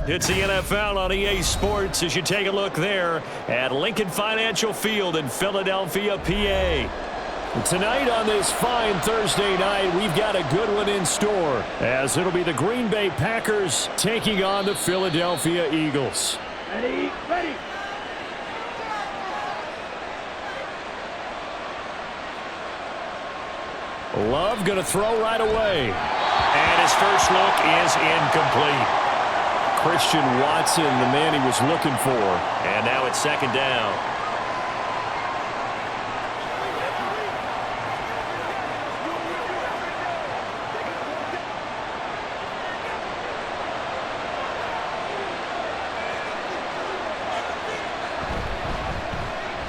It's the NFL on EA Sports as you take a look there at Lincoln Financial Field in Philadelphia, PA. Tonight on this fine Thursday night, we've got a good one in store as it'll be the Green Bay Packers taking on the Philadelphia Eagles. Ready, ready. Love going to throw right away. And his first look is incomplete. Christian Watson, the man he was looking for. And now it's second down.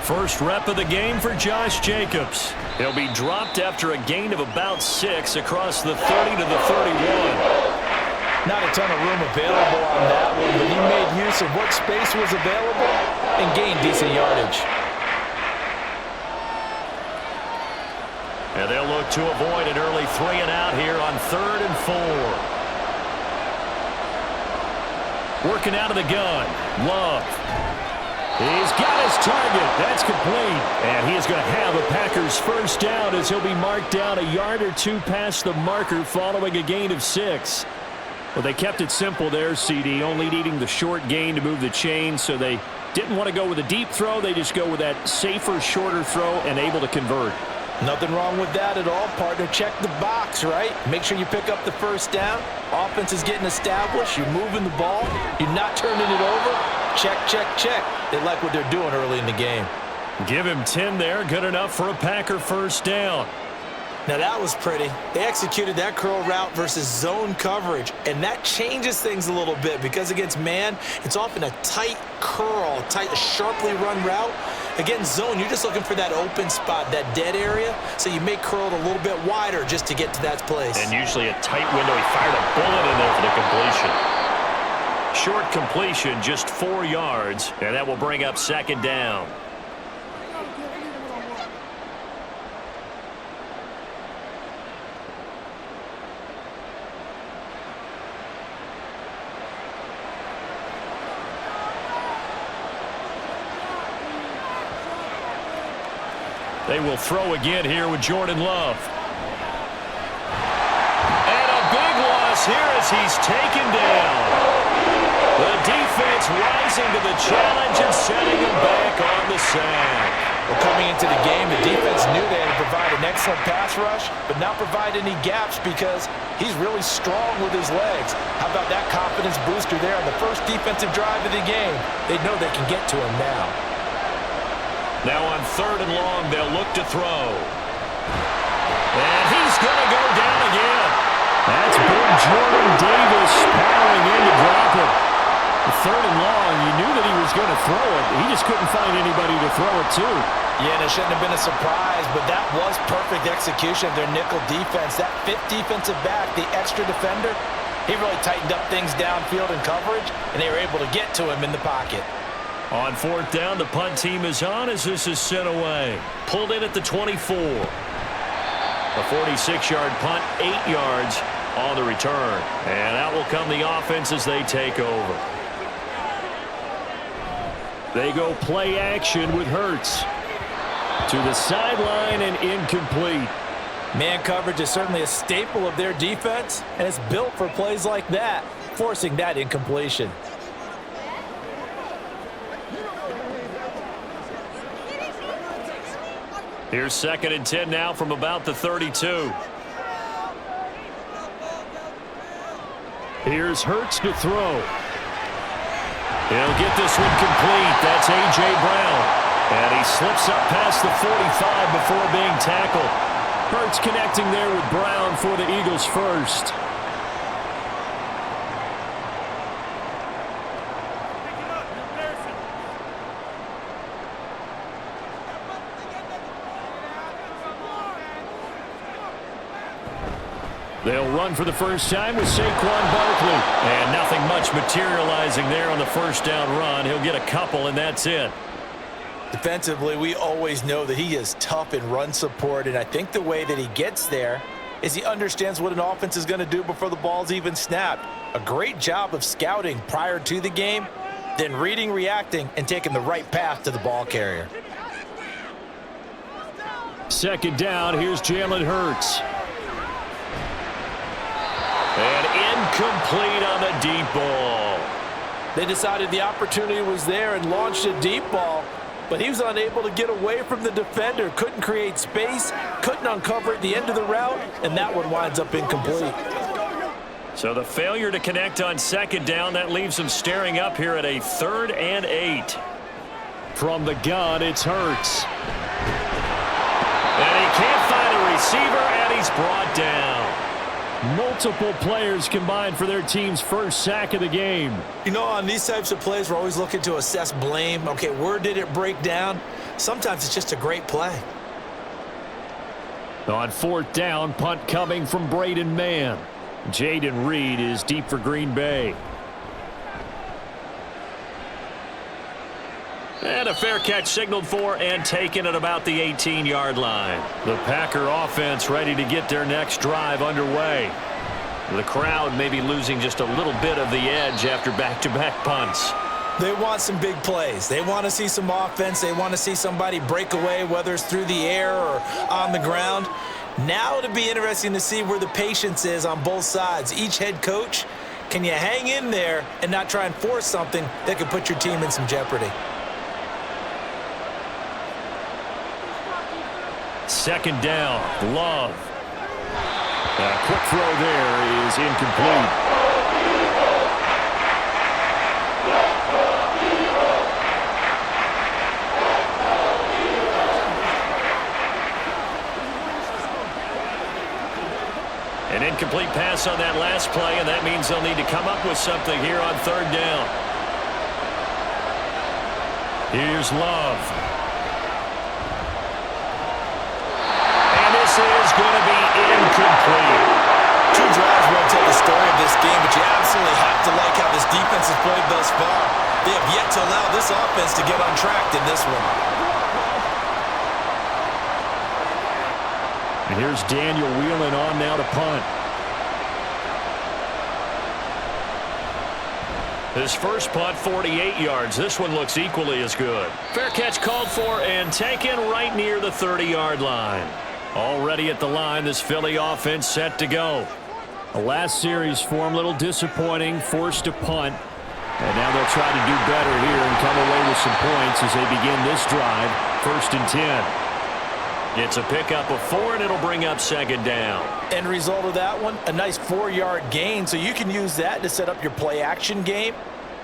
First rep of the game for Josh Jacobs. He'll be dropped after a gain of about 6 across the 30 to the 31. Not a ton of room available on that one, but he made use of what space was available and gained decent yardage. And they'll look to avoid an early 3 and out here on 3rd and 4. Working out of the gun. Love. He's got his target. That's complete. And he is going to have a Packers first down as he'll be marked down a yard or 2 past the marker following a gain of 6. Well, they kept it simple there, CD, only needing the short gain to move the chain, so they didn't want to go with a deep throw. They just go with that safer, shorter throw and able to convert. Nothing wrong with that at all, partner. Check the box, right? Make sure you pick up the first down. Offense is getting established. You're moving the ball. You're not turning it over. Check, check, check. They like what they're doing early in the game. Give him 10 there. Good enough for a Packer first down. Now that was pretty. They executed that curl route versus zone coverage, and that changes things a little bit because against man, it's often a tight curl, tight, sharply run route. Against zone, you're just looking for that open spot, that dead area, so you may curl it a little bit wider just to get to that place. And usually a tight window. He fired a bullet in there for the completion. Short completion, just 4 yards, and that will bring up second down. They will throw again here with Jordan Love. And a big loss here as he's taken down. The defense rising to the challenge and setting him back on the sack. Well, coming into the game, the defense knew they had to provide an excellent pass rush, but not provide any gaps because he's really strong with his legs. How about that confidence booster there on the first defensive drive of the game? They know they can get to him now. Now on 3rd and long, they'll look to throw. And he's going to go down again. That's big Jordan Davis powering in to drop it. 3rd and long, you knew that he was going to throw it. He just couldn't find anybody to throw it to. Yeah, and it shouldn't have been a surprise, but that was perfect execution of their nickel defense. That 5th defensive back, the extra defender, he really tightened up things downfield in coverage, and they were able to get to him in the pocket. On 4th down, the punt team is on as this is sent away. Pulled in at the 24. A 46-yard punt, 8 yards on the return. And out will come the offense as they take over. They go play action with Hurts. To the sideline and incomplete. Man coverage is certainly a staple of their defense, and it's built for plays like that, forcing that incompletion. Here's 2nd and 10 now from about the 32. Here's Hurts to throw. He'll get this one complete. That's A.J. Brown. And he slips up past the 45 before being tackled. Hurts connecting there with Brown for the Eagles first. They'll run for the first time with Saquon Barkley. And nothing much materializing there on the first down run. He'll get a couple, and that's it. Defensively, we always know that he is tough in run support, and I think the way that he gets there is he understands what an offense is going to do before the ball's even snapped. A great job of scouting prior to the game, then reading, reacting, and taking the right path to the ball carrier. Second down, here's Jalen Hurts. And incomplete on the deep ball. They decided the opportunity was there and launched a deep ball, but he was unable to get away from the defender, couldn't create space, couldn't uncover at the end of the route, and that one winds up incomplete. So the failure to connect on second down, that leaves him staring up here at a 3rd and 8. From the gun, it's Hurts. And he can't find a receiver, and he's brought down. Multiple players combined for their team's first sack of the game. You know, on these types of plays, we're always looking to assess blame. Okay, where did it break down? Sometimes it's just a great play. On 4th down, punt coming from Braden Mann. Jaden Reed is deep for Green Bay. And a fair catch signaled for and taken at about the 18-yard line. The Packer offense ready to get their next drive underway. The crowd may be losing just a little bit of the edge after back-to-back punts. They want some big plays. They want to see some offense. They want to see somebody break away, whether it's through the air or on the ground. Now it'll be interesting to see where the patience is on both sides. Each head coach, can you hang in there and not try and force something that could put your team in some jeopardy? Second down, Love. A quick throw there is incomplete. An incomplete pass on that last play, and that means they'll need to come up with something here on 3rd down. Here's Love. Is going to be incomplete. 2 drives won't tell the story of this game, but you absolutely have to like how this defense has played thus far. They have yet to allow this offense to get untracked in this one. And here's Daniel Whelan on now to punt. His first punt, 48 yards. This one looks equally as good. Fair catch called for and taken right near the 30-yard line. Already at the line, this Philly offense set to go. The last series for him, a little disappointing, forced to punt. And now they'll try to do better here and come away with some points as they begin this drive, 1st and 10. It's a pickup of 4, and it'll bring up 2nd down. End result of that one, a nice 4-yard gain, so you can use that to set up your play-action game,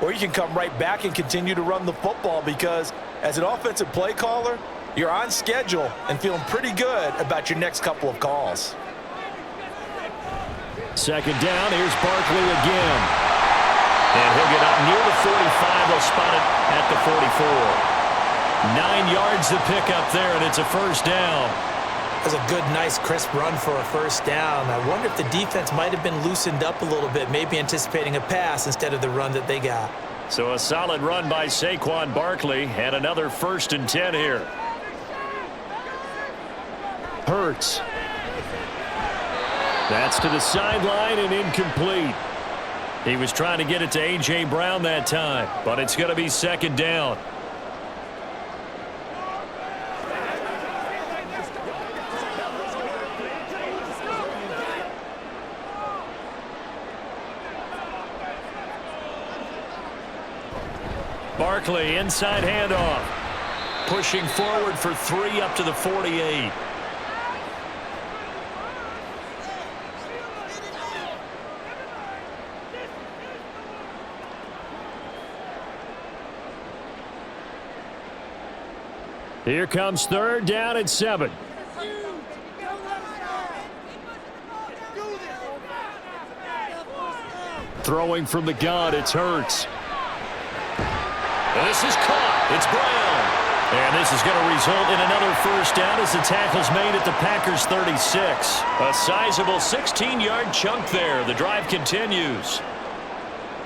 or you can come right back and continue to run the football because as an offensive play caller, you're on schedule and feeling pretty good about your next couple of calls. Second down, here's Barkley again. And he'll get up near the 45. They'll spot it at the 44. 9 yards to pick up there, and it's a 1st down. That's a good, nice, crisp run for a 1st down. I wonder if the defense might have been loosened up a little bit, maybe anticipating a pass instead of the run that they got. So a solid run by Saquon Barkley, and another 1st and 10 here. Hurts. That's to the sideline and incomplete. He was trying to get it to A.J. Brown that time, but it's going to be 2nd down. Barkley, inside handoff. Pushing forward for 3 up to the 48. Here comes 3rd down and 7. Throwing from the gun, it's Hurts. And this is caught. It's Brown. And this is going to result in another 1st down as the tackle's made at the Packers' 36. A sizable 16-yard chunk there. The drive continues.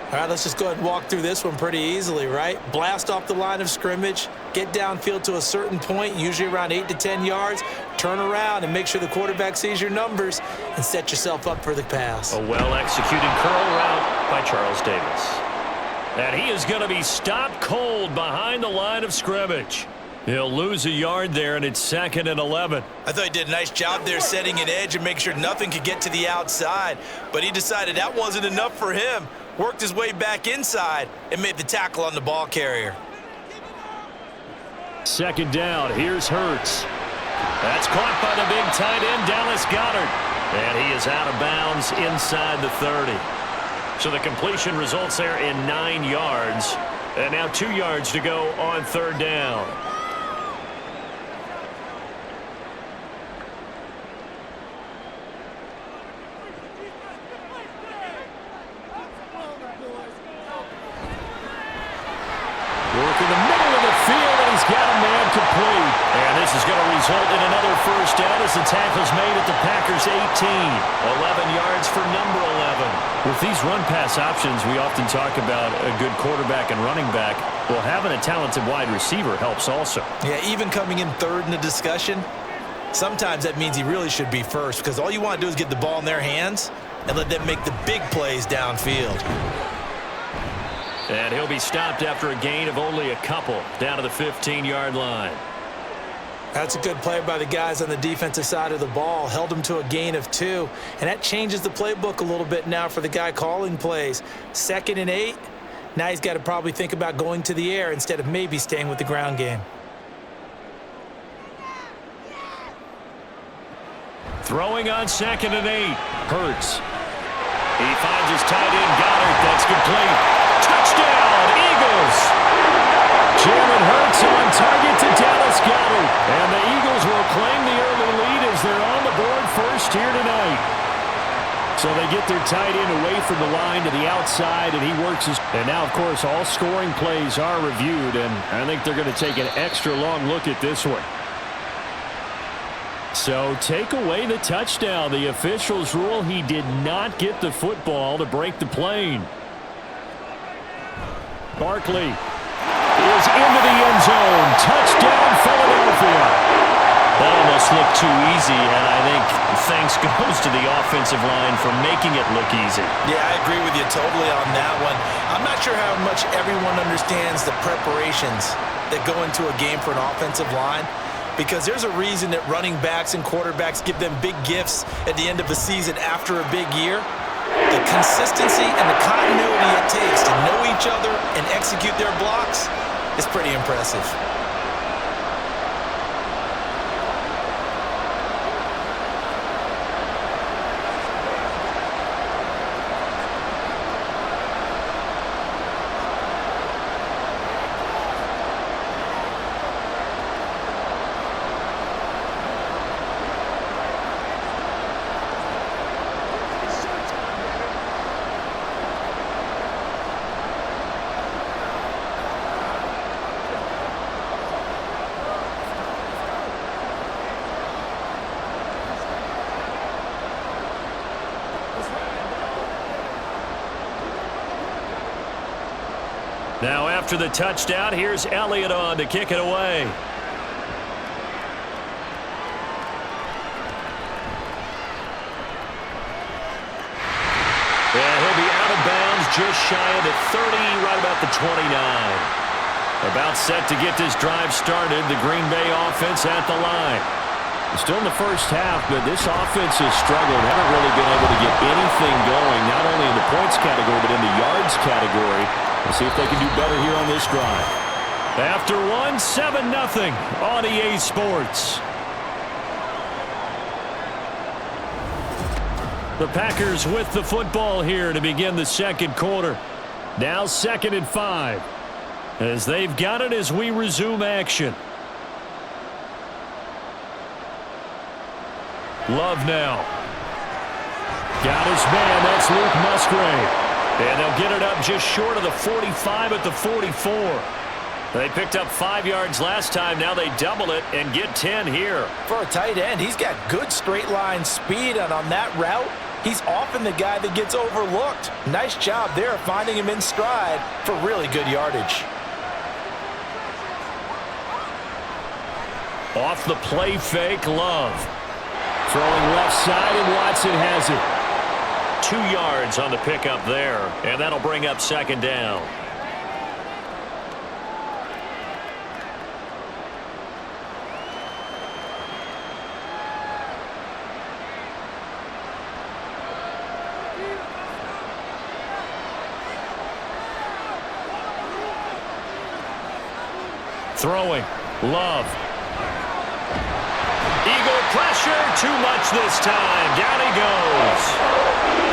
All right, let's just go ahead and walk through this one pretty easily, right? Blast off the line of scrimmage, get downfield to a certain point, usually around 8 to 10 yards, turn around and make sure the quarterback sees your numbers and set yourself up for the pass. A well-executed curl route by Charles Davis. And he is going to be stopped cold behind the line of scrimmage. He'll lose a yard there, and it's 2nd and 11. I thought he did a nice job there setting an edge and making sure nothing could get to the outside, but he decided that wasn't enough for him. Worked his way back inside and made the tackle on the ball carrier. 2nd down. Here's Hurts. That's caught by the big tight end, Dallas Goedert. And he is out of bounds inside the 30. So the completion results there in 9 yards. And now 2 yards to go on 3rd down. Work in the middle of the field, and he's got a man complete. And this is going to result in another 1st down as the tackle's made at the Packers' 18. 11 yards for number 11. With these run-pass options, we often talk about a good quarterback and running back. Well, having a talented wide receiver helps also. Yeah, even coming in 3rd in the discussion, sometimes that means he really should be 1st because all you want to do is get the ball in their hands and let them make the big plays downfield. And he'll be stopped after a gain of only a couple down to the 15-yard line. That's a good play by the guys on the defensive side of the ball. Held him to a gain of 2. And that changes the playbook a little bit now for the guy calling plays. 2nd and 8. Now he's got to probably think about going to the air instead of maybe staying with the ground game. Throwing on 2nd and 8. Hurts. He finds his tight end, Goedert. That's complete. Touchdown, Eagles! Jalen Hurts on target to Dallas Goedert. And the Eagles will claim the early lead as they're on the board first here tonight. So they get their tight end away from the line to the outside, and he works his... And now, of course, all scoring plays are reviewed, and I think they're going to take an extra long look at this one. So take away the touchdown. The officials rule he did not get the football to break the plane. Barkley is into the end zone. Touchdown, Philadelphia. That almost looked too easy, and I think thanks goes to the offensive line for making it look easy. Yeah, I agree with you totally on that one. I'm not sure how much everyone understands the preparations that go into a game for an offensive line, because there's a reason that running backs and quarterbacks give them big gifts at the end of the season after a big year. The consistency and the continuity it takes to know each other and execute their blocks is pretty impressive. Now after the touchdown, here's Elliott on to kick it away. And he'll be out of bounds just shy of the 30, right about the 29. About set to get this drive started, the Green Bay offense at the line. Still in the first half, but this offense has struggled. Haven't really been able to get anything going, not only in the points category, but in the yards category. Let's see if they can do better here on this drive. After one, 7-0 on EA Sports. The Packers with the football here to begin the second quarter. Now 2nd and 5. As they've got it as we resume action. Love now. Got his man. That's Luke Musgrave. And they'll get it up just short of the 45 at the 44. They picked up 5 yards last time. Now they double it and get 10 here. For a tight end, he's got good straight line speed, and on that route, he's often the guy that gets overlooked. Nice job there finding him in stride for really good yardage. Off the play fake, Love. Throwing left side, and Watson has it. 2 yards on the pickup there, and that'll bring up second down. Throwing, Love. Eagle pressure, too much this time. Down he goes.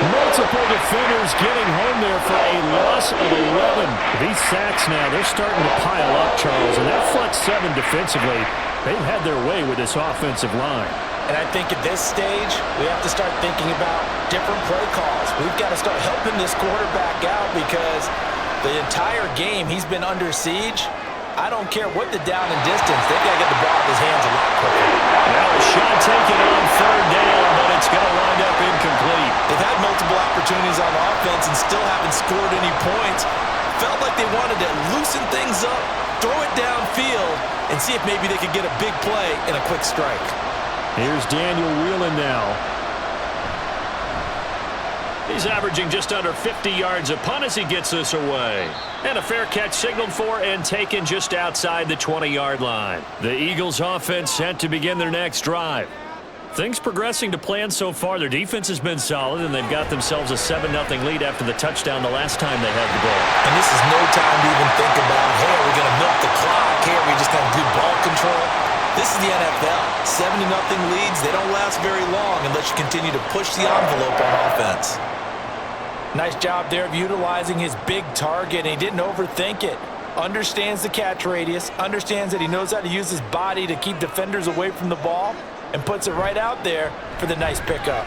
Multiple defenders getting home there for a loss of 11. These sacks now, they're starting to pile up, Charles, and that front 7 defensively, they've had their way with this offensive line. And I think at this stage, we have to start thinking about different play calls. We've got to start helping this quarterback out because the entire game he's been under siege. I don't care what the down and distance. They've got to get the ball in his hands a lot quicker. Now a shot taken on third down, but it's going to wind up incomplete. They've had multiple opportunities on offense and still haven't scored any points. Felt like they wanted to loosen things up, throw it downfield, and see if maybe they could get a big play and a quick strike. Here's Daniel Whelan now. He's averaging just under 50 yards a punt as he gets this away. And a fair catch signaled for and taken just outside the 20-yard line. The Eagles offense set to begin their next drive. Things progressing to plan so far. Their defense has been solid, and they've got themselves a 7-0 lead after the touchdown the last time they had the ball. And this is no time to even think about, hey, are we going to milk the clock? Hey, are we just going to do ball control? This is the NFL. 7-0 leads, they don't last very long unless you continue to push the envelope on offense. Nice job there of utilizing his big target, and he didn't overthink it. Understands the catch radius, understands that he knows how to use his body to keep defenders away from the ball, and puts it right out there for the nice pickup.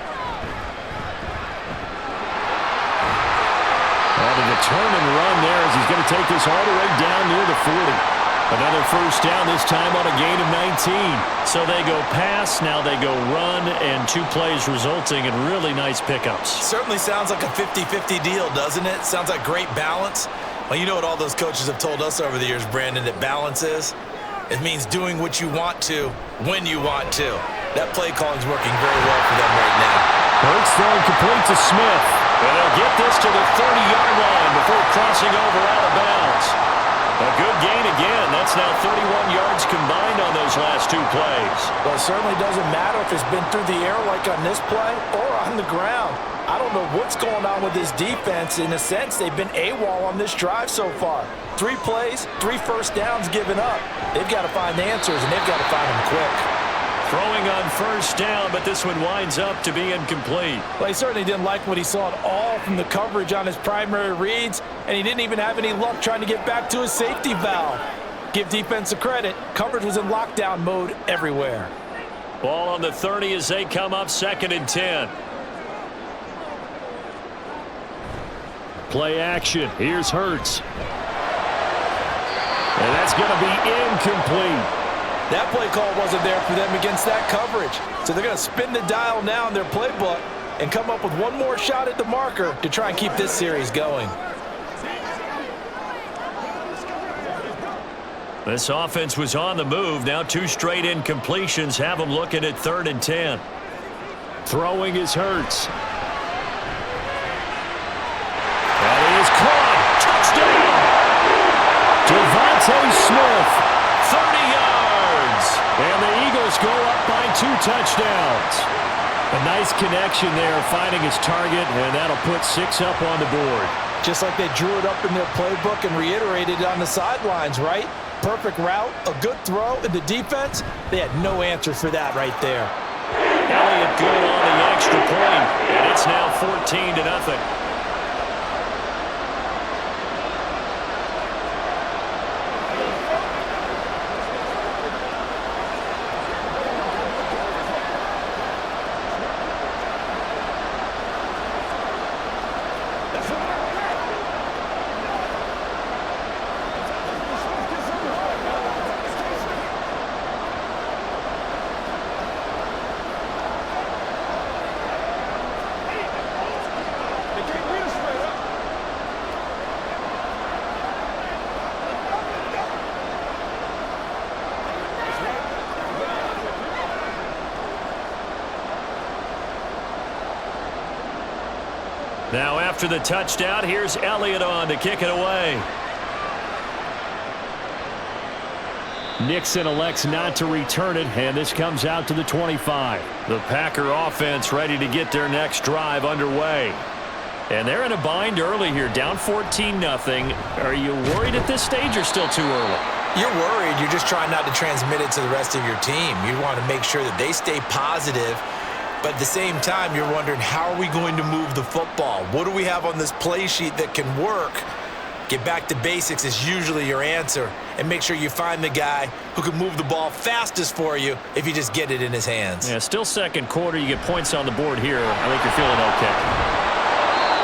And a turn and run there as he's going to take this all the way down near the 40. Another first down, this time on a gain of 19. So they go pass, now they go run, and 2 plays resulting in really nice pickups. Certainly sounds like a 50-50 deal, doesn't it? Sounds like great balance. Well, you know what all those coaches have told us over the years, Brandon, that balance is? It means doing what you want to, when you want to. That play calling is working very well for them right now. Hurts throwing complete to Smith. And they'll get this to the 30-yard line before crossing over out of bounds. A good gain again. That's now 31 yards combined on those last 2 plays. Well, it certainly doesn't matter if it's been through the air like on this play or on the ground. I don't know what's going on with this defense. In a sense, they've been AWOL on this drive so far. 3 plays, 3 first downs given up. They've got to find answers, and they've got to find them quick. Throwing on first down, but this one winds up to be incomplete. Well, he certainly didn't like what he saw at all from the coverage on his primary reads, and he didn't even have any luck trying to get back to his safety valve. Give defense a credit. Coverage was in lockdown mode everywhere. Ball on the 30 as they come up 2nd and 10. Play action. Here's Hurts. And that's going to be incomplete. That play call wasn't there for them against that coverage. So they're going to spin the dial now in their playbook and come up with one more shot at the marker to try and keep this series going. This offense was on the move. Now 2 straight incompletions have them looking at 3rd and 10. Throwing is Hurts. That is caught. Touchdown. Devontae Smith. 30 yards. And the Eagles go up by 2 touchdowns. A nice connection there, finding his target, and that'll put 6 up on the board. Just like they drew it up in their playbook and reiterated it on the sidelines, right? Perfect route, a good throw, and the defense, they had no answer for that right there. Elliott good on the extra point, and it's now 14-0. Now after the touchdown, here's Elliott on to kick it away. Nixon elects not to return it, and this comes out to the 25. The Packer offense ready to get their next drive underway. And they're in a bind early here, down 14-0. Are you worried at this stage or still too early? You're worried. You're just trying not to transmit it to the rest of your team. You want to make sure that they stay positive. But at the same time, you're wondering, how are we going to move the football? What do we have on this play sheet that can work? Get back to basics is usually your answer. And make sure you find the guy who can move the ball fastest for you if you just get it in his hands. Yeah, still second quarter. You get points on the board here. I think you're feeling okay.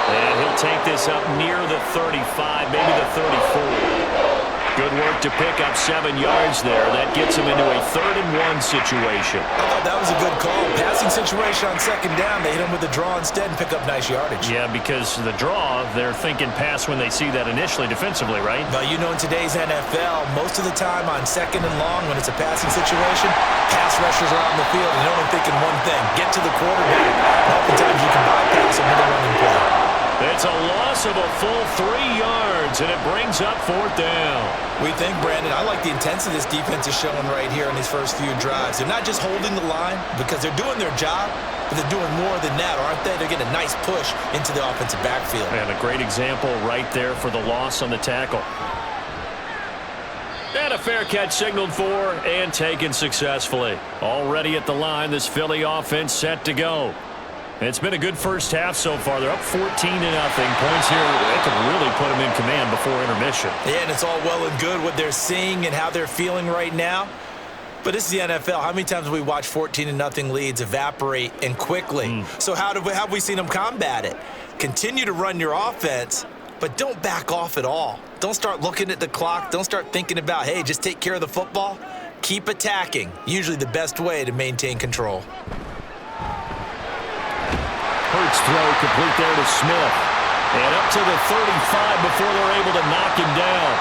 And he'll take this up near the 35, maybe the 34. Good work to pick up 7 yards there. That gets him into a 3rd-and-1 situation. I thought that was a good call. Passing situation on 2nd down. They hit him with the draw instead and pick up nice yardage. Yeah, because the draw, they're thinking pass when they see that initially defensively, right? But you know, in today's NFL, most of the time on 2nd and long, when it's a passing situation, pass rushers are on the field and they're only thinking one thing: get to the quarterback. And oftentimes you can bypass him with a running play. It's a loss of a full 3 yards, and it brings up 4th down. We think, Brandon, I like the intensity this defense is showing right here in these first few drives. They're not just holding the line because they're doing their job, but they're doing more than that, aren't they? They're getting a nice push into the offensive backfield. And a great example right there for the loss on the tackle. And a fair catch signaled for and taken successfully. Already at the line, this Philly offense set to go. It's been a good first half so far. They're up 14-0. Points here, they could really put them in command before intermission. Yeah, and it's all well and good what they're seeing and how they're feeling right now. But this is the NFL. How many times have we watched 14-0 leads evaporate and quickly? So how have we seen them combat it? Continue to run your offense, but don't back off at all. Don't start looking at the clock. Don't start thinking about, hey, just take care of the football. Keep attacking. Usually the best way to maintain control. Hurts throw complete there to Smith. And up to the 35 before they're able to knock him down.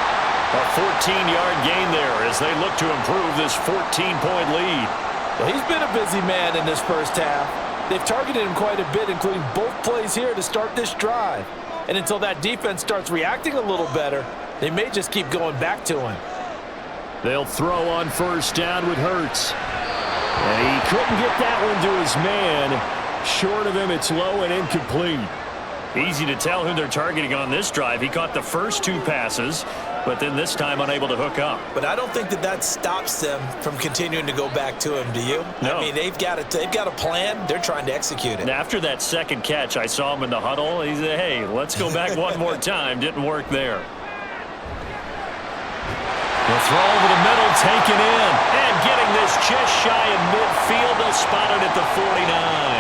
A 14-yard gain there as they look to improve this 14-point lead. Well, he's been a busy man in this first half. They've targeted him quite a bit, including both plays here to start this drive. And until that defense starts reacting a little better, they may just keep going back to him. They'll throw on 1st down with Hurts. And he couldn't get that one to his man. Short of him, it's low and incomplete. Easy to tell who they're targeting on this drive. He caught the first 2 passes, but then this time unable to hook up. But I don't think that stops them from continuing to go back to him, do you? No. I mean, they've got a plan. They're trying to execute it. And after that second catch, I saw him in the huddle. He said, hey, let's go back one more time. Didn't work there. The throw over the middle, taken in. And getting this just shy of midfield. They'll spot it at the 49.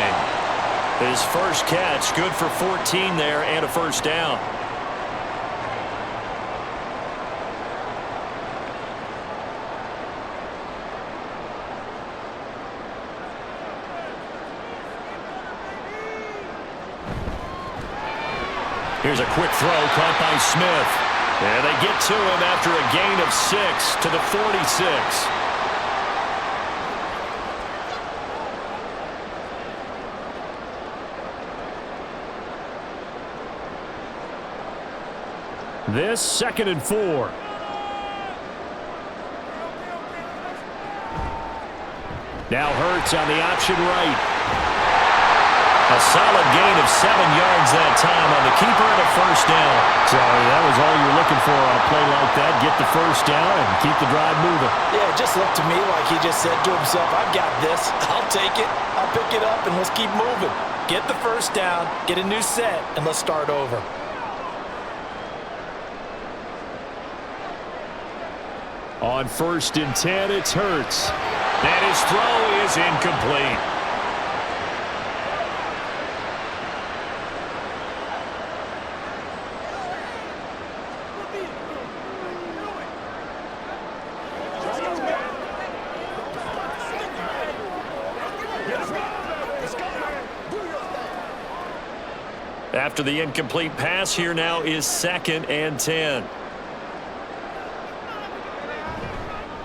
His first catch, good for 14 there and a 1st down. Here's a quick throw caught by Smith. And they get to him after a gain of 6 to the 46. This 2nd and 4. Now Hurts on the option right. A solid gain of 7 yards that time on the keeper and a 1st down. So that was all you're looking for on a play like that. Get the 1st down and keep the drive moving. Yeah, it just looked to me like he just said to himself, I've got this. I'll take it. I'll pick it up and let's keep moving. Get the 1st down, get a new set, and let's start over. On 1st and 10, it's Hurts. And his throw is incomplete. After the incomplete pass, here now is 2nd and 10.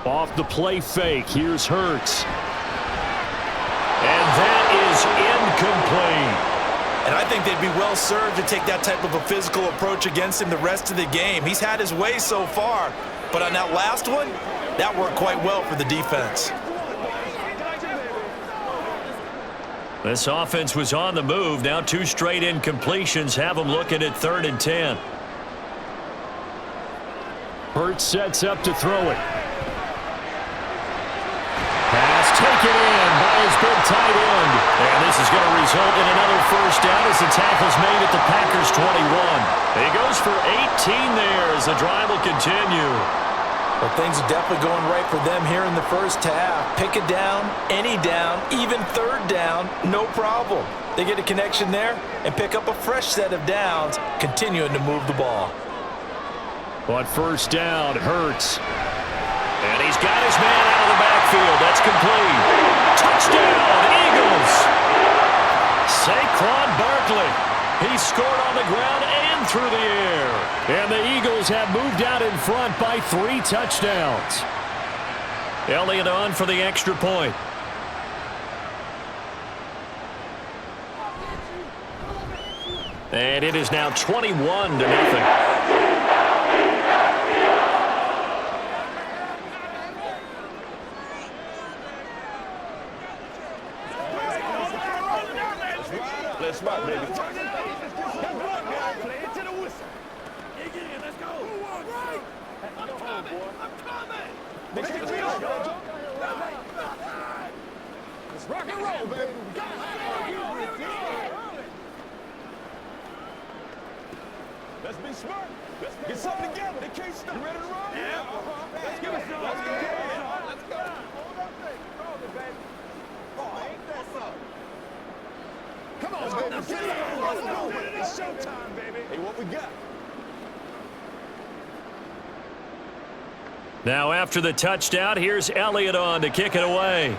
Off the play fake, here's Hurts. And that is incomplete. And I think they'd be well served to take that type of a physical approach against him the rest of the game. He's had his way so far, but on that last one, that worked quite well for the defense. This offense was on the move. Now 2 straight incompletions have them looking at 3rd and 10. Hurts sets up to throw it. Pass taken in by his big tight end. And this is going to result in another first down as the tackle's made at the Packers' 21. He goes for 18 there as the drive will continue. Well, things are definitely going right for them here in the first half. Pick a down, any down, even 3rd down, no problem. They get a connection there and pick up a fresh set of downs, continuing to move the ball. On first down, Hurts. And he's got his man out of the backfield. That's complete. Touchdown, Eagles. Saquon Barkley. He scored on the ground and through the air. And the Eagles have moved out in front by 3 touchdowns. Elliott on for the extra point. And it is now 21-0. Let's rock, baby. Play it to the whistle. Dig in, let's go. Right. I'm coming. Make it real, let's rock and roll, baby. Let's be smart. Let's get something together. They can't stop. You ready to roll? Yeah. Let's get it. Let's go. Let's go. Hold up, baby. Roll it, baby. Oh, ain't that something? Come on, baby. Let's go. It's showtime, baby. Hey, what we got? Now after the touchdown, here's Elliott on to kick it away.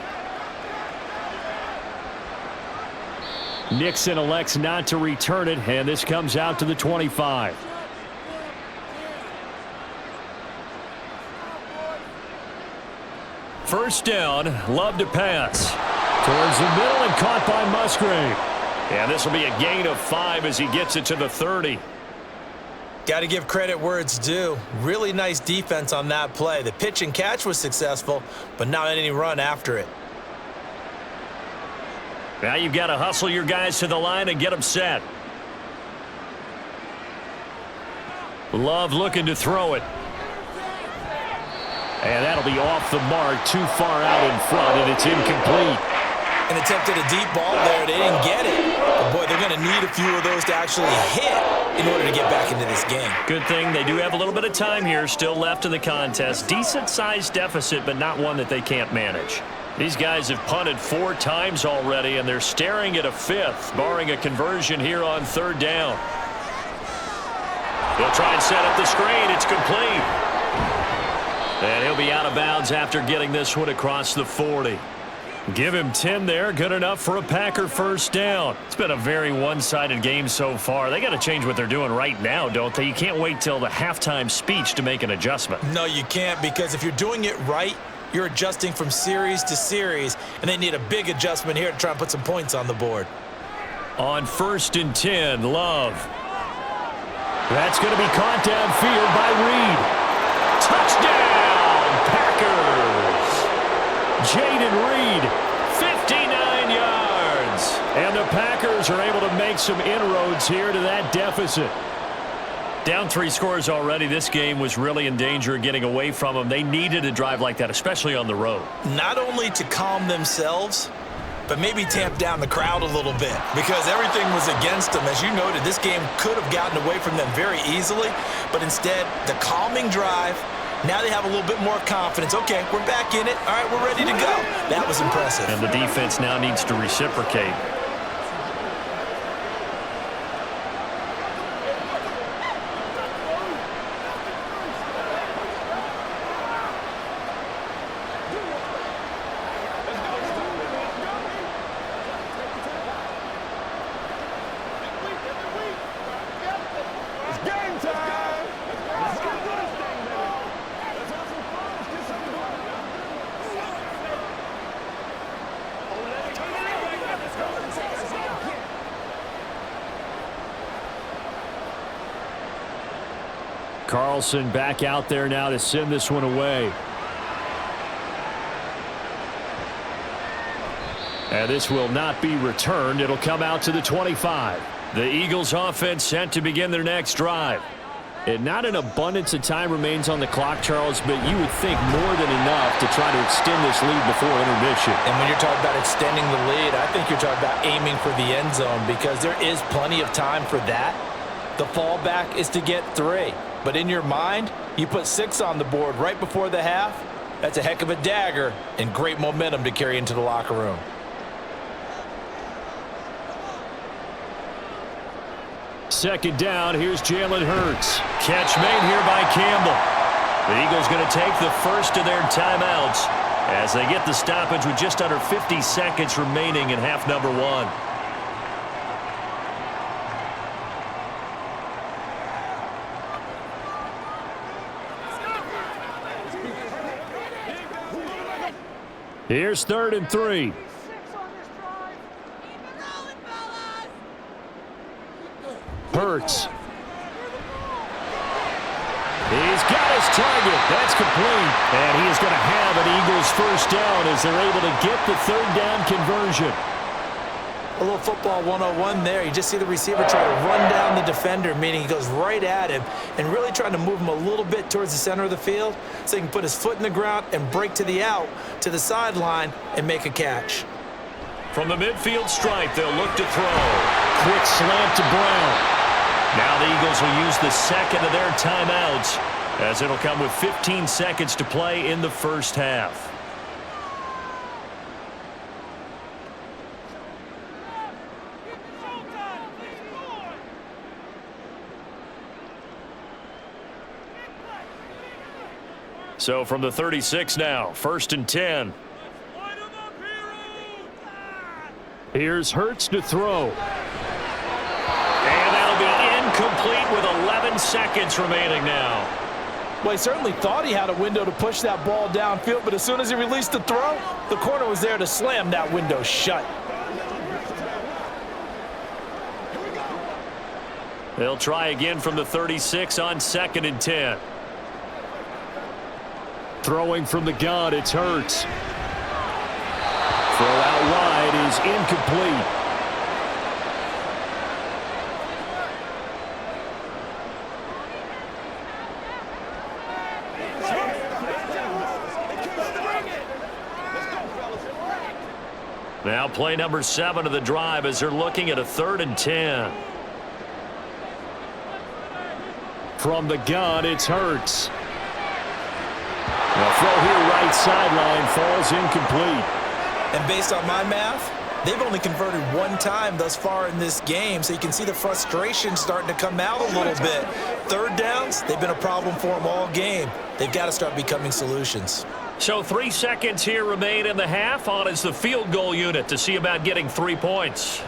Nixon elects not to return it, and this comes out to the 25. First down, Love to pass. Towards the middle and caught by Musgrave. And this will be a gain of 5 as he gets it to the 30. Got to give credit where it's due. Really nice defense on that play. The pitch and catch was successful, but not any run after it. Now you've got to hustle your guys to the line and get them set. Love looking to throw it. And that'll be off the mark, too far out in front, and it's incomplete. An attempt at a deep ball there. They didn't get it. But, boy, they're going to need a few of those to actually hit in order to get back into this game. Good thing they do have a little bit of time here still left in the contest. Decent-sized deficit, but not one that they can't manage. These guys have punted 4 times already, and they're staring at a 5th, barring a conversion here on 3rd down. He'll try and set up the screen. It's complete. And he'll be out of bounds after getting this one across the 40. Give him 10 there. Good enough for a Packer first down. It's been a very one-sided game so far. They got to change what they're doing right now, don't they? You can't wait till the halftime speech to make an adjustment. No, you can't, because if you're doing it right, you're adjusting from series to series, and they need a big adjustment here to try and put some points on the board. On 1st and 10, Love. That's going to be caught downfield by Reed. Touchdown, Packers! Jaden Reed, 59 yards. And the Packers are able to make some inroads here to that deficit. Down 3 scores already. This game was really in danger of getting away from them. They needed a drive like that, especially on the road. Not only to calm themselves, but maybe tamp down the crowd a little bit, because everything was against them. As you noted, this game could have gotten away from them very easily, but instead, the calming drive, now they have a little bit more confidence. Okay, we're back in it. All right, we're ready to go. That was impressive. And the defense now needs to reciprocate. Carlson back out there now to send this one away. And this will not be returned. It'll come out to the 25. The Eagles offense set to begin their next drive. And not an abundance of time remains on the clock, Charles, but you would think more than enough to try to extend this lead before intermission. And when you're talking about extending the lead, I think you're talking about aiming for the end zone because there is plenty of time for that. The fallback is to get 3. But in your mind, you put 6 on the board right before the half. That's a heck of a dagger and great momentum to carry into the locker room. Second down, here's Jalen Hurts. Catch made here by Campbell. The Eagles going to take the first of their timeouts as they get the stoppage with just under 50 seconds remaining in half number 1. Here's 3rd and 3. Hurts. He's got his target. That's complete. And he is going to have an Eagles first down as they're able to get the 3rd down conversion. A little football 101 there. You just see the receiver try to run down the defender, meaning he goes right at him and really trying to move him a little bit towards the center of the field so he can put his foot in the ground and break to the out, to the sideline, and make a catch. From the midfield stripe, they'll look to throw. Quick slant to Brown. Now the Eagles will use the second of their timeouts as it'll come with 15 seconds to play in the first half. So from the 36 now, 1st and 10. Here's Hurts to throw. And that'll be incomplete with 11 seconds remaining now. Well, he certainly thought he had a window to push that ball downfield, but as soon as he released the throw, the corner was there to slam that window shut. They'll try again from the 36 on 2nd and 10. Throwing from the gun, it's Hurts. Throw out wide is incomplete. Now play number 7 of the drive as they're looking at a 3rd and 10. From the gun, it's Hurts. The throw here right sideline falls incomplete. And based on my math, they've only converted 1 time thus far in this game, so you can see the frustration starting to come out a little bit. 3rd downs, they've been a problem for them all game. They've got to start becoming solutions. So 3 seconds here remain in the half. On is the field goal unit to see about getting 3 points.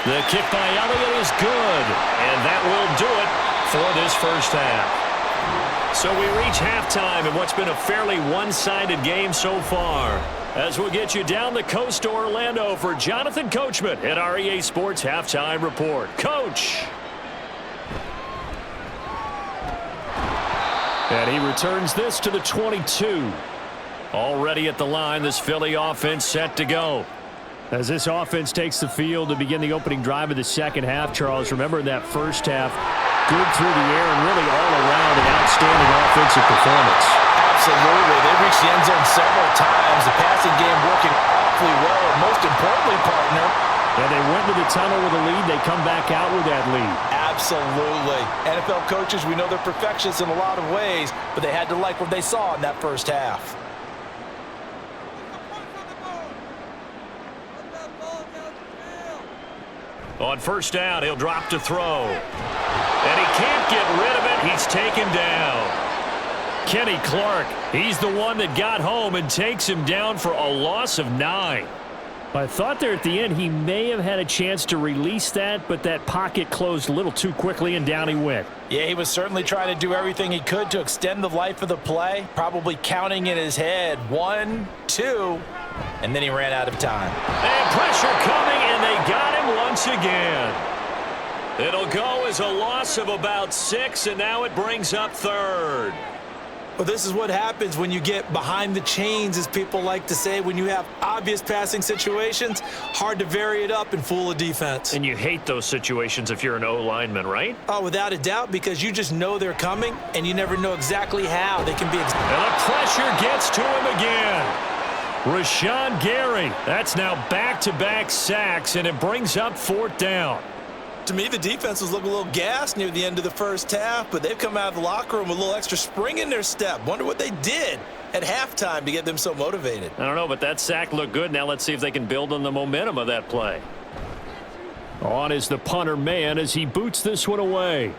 The kick by Elliott is good, and that will do it for this first half. So we reach halftime in what's been a fairly one-sided game so far. As we'll get you down the coast to Orlando for Jonathan Coachman at our EA Sports Halftime Report. Coach! And he returns this to the 22. Already at the line, this Philly offense set to go. As this offense takes the field to begin the opening drive of the second half, Charles, remember in that first half, good through the air and really all around an outstanding offensive performance. Absolutely. They reached the end zone several times. The passing game working awfully well. And most importantly, partner, and they went to the tunnel with a lead. They come back out with that lead. Absolutely. NFL coaches, we know they're perfectionists in a lot of ways, but they had to like what they saw in that first half. On first down, he'll drop to throw. And he can't get rid of it. He's taken down. Kenny Clark, he's the one that got home and takes him down for a loss of 9. I thought there at the end he may have had a chance to release that, but that pocket closed a little too quickly and down he went. Yeah, he was certainly trying to do everything he could to extend the life of the play, probably counting in his head 1, 2, and then he ran out of time. And pressure coming, and they got him once again. It'll go as a loss of about 6, and now it brings up third. Well, this is what happens when you get behind the chains, as people like to say. When you have obvious passing situations, hard to vary it up and fool a defense. And you hate those situations if you're an O-lineman, right? Oh, without a doubt, because you just know they're coming, and you never know exactly how they can be. And the pressure gets to him again. Rashawn Gary, that's now back-to-back sacks, and it brings up 4th down. To me, the defense was looking a little gassed near the end of the first half, but they've come out of the locker room with a little extra spring in their step. Wonder what they did at halftime to get them so motivated. I don't know, but that sack looked good. Now let's see if they can build on the momentum of that play. On is the punter man as he boots this one away.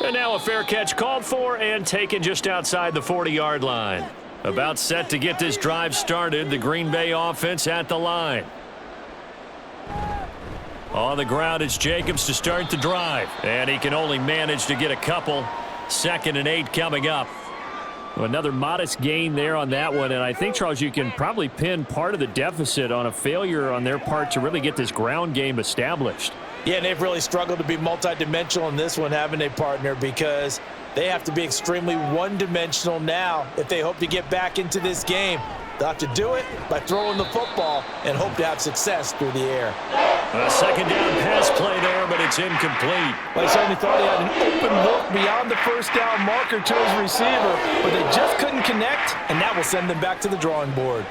And now a fair catch called for and taken just outside the 40-yard line. About set to get this drive started, the Green Bay offense at the line. On the ground, it's Jacobs to start the drive. And he can only manage to get a couple. 2nd and 8 coming up. Another modest gain there on that one. And I think, Charles, you can probably pin part of the deficit on a failure on their part to really get this ground game established. Yeah, and they've really struggled to be multidimensional in this one, haven't they, partner? Because they have to be extremely one-dimensional now if they hope to get back into this game. They'll have to do it by throwing the football and hope to have success through the air. A 2nd down pass play there, but it's incomplete. Well, he certainly thought he had an open look beyond the first down marker to his receiver, but they just couldn't connect, and that will send them back to the drawing board.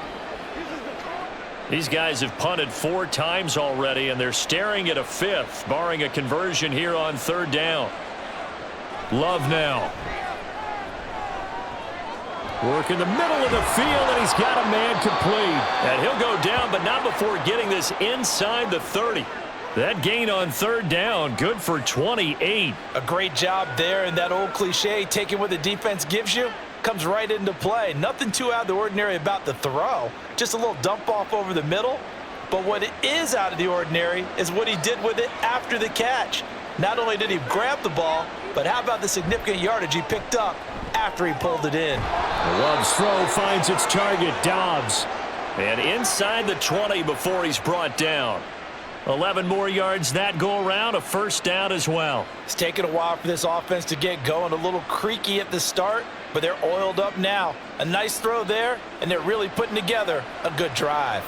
These guys have punted 4 times already, and they're staring at a 5th, barring a conversion here on 3rd down. Love now. Work in the middle of the field, and he's got a man complete. And he'll go down, but not before getting this inside the 30. That gain on 3rd down, good for 28. A great job there, and that old cliche, taking what the defense gives you, comes right into play. Nothing too out of the ordinary about the throw. Just a little dump off over the middle. But what it is out of the ordinary is what he did with it after the catch. Not only did he grab the ball, but how about the significant yardage he picked up after he pulled it in. Love's throw finds its target, Dobbs. And inside the 20 before he's brought down. 11 more yards that go around, a 1st down as well. It's taken a while for this offense to get going, a little creaky at the start, but they're oiled up now. A nice throw there, and they're really putting together a good drive.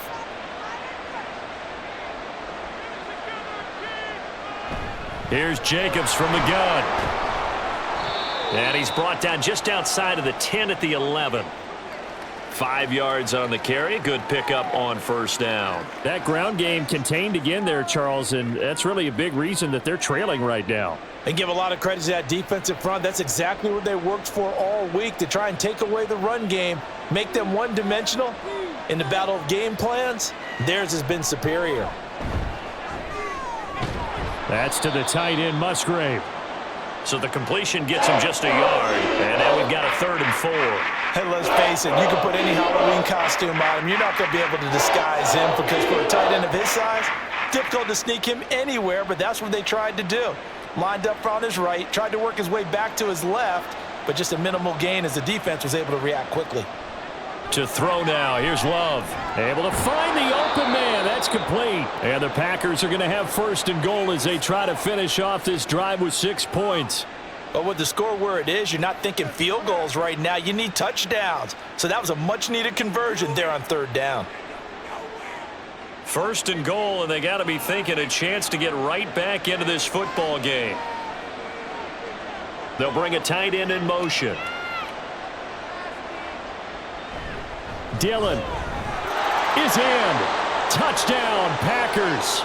Here's Jacobs from the gun. And he's brought down just outside of the 10 at the 11. 5 yards on the carry. Good pickup on 1st down. That ground game contained again there, Charles, and that's really a big reason that they're trailing right now. And give a lot of credit to that defensive front. That's exactly what they worked for all week, to try and take away the run game, make them one-dimensional. In the battle of game plans, theirs has been superior. That's to the tight end, Musgrave. So the completion gets him just a yard. And now we've got a 3rd and 4. Hey, let's face it, you can put any Halloween costume on him. You're not going to be able to disguise him, because for a tight end of his size, difficult to sneak him anywhere, but that's what they tried to do. Lined up on his right, tried to work his way back to his left, but just a minimal gain as the defense was able to react quickly. To throw now. Here's Love. Able to find the open man. That's complete. And the Packers are going to have 1st and goal as they try to finish off this drive with 6 points. But with the score where it is, you're not thinking field goals right now. You need touchdowns. So that was a much-needed conversion there on 3rd down. 1st and goal, and they got to be thinking a chance to get right back into this football game. They'll bring a tight end in motion. Dillon is in. Touchdown, Packers.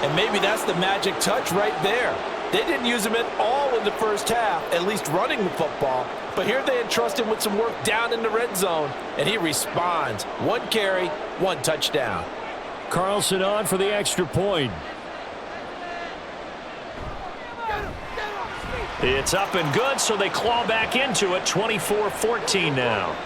And maybe that's the magic touch right there. They didn't use him at all in the first half, at least running the football. But here they entrust him with some work down in the red zone, and he responds. 1 carry, 1 touchdown. Carlson on for the extra point. It's up and good, so they claw back into it. 24-14 now.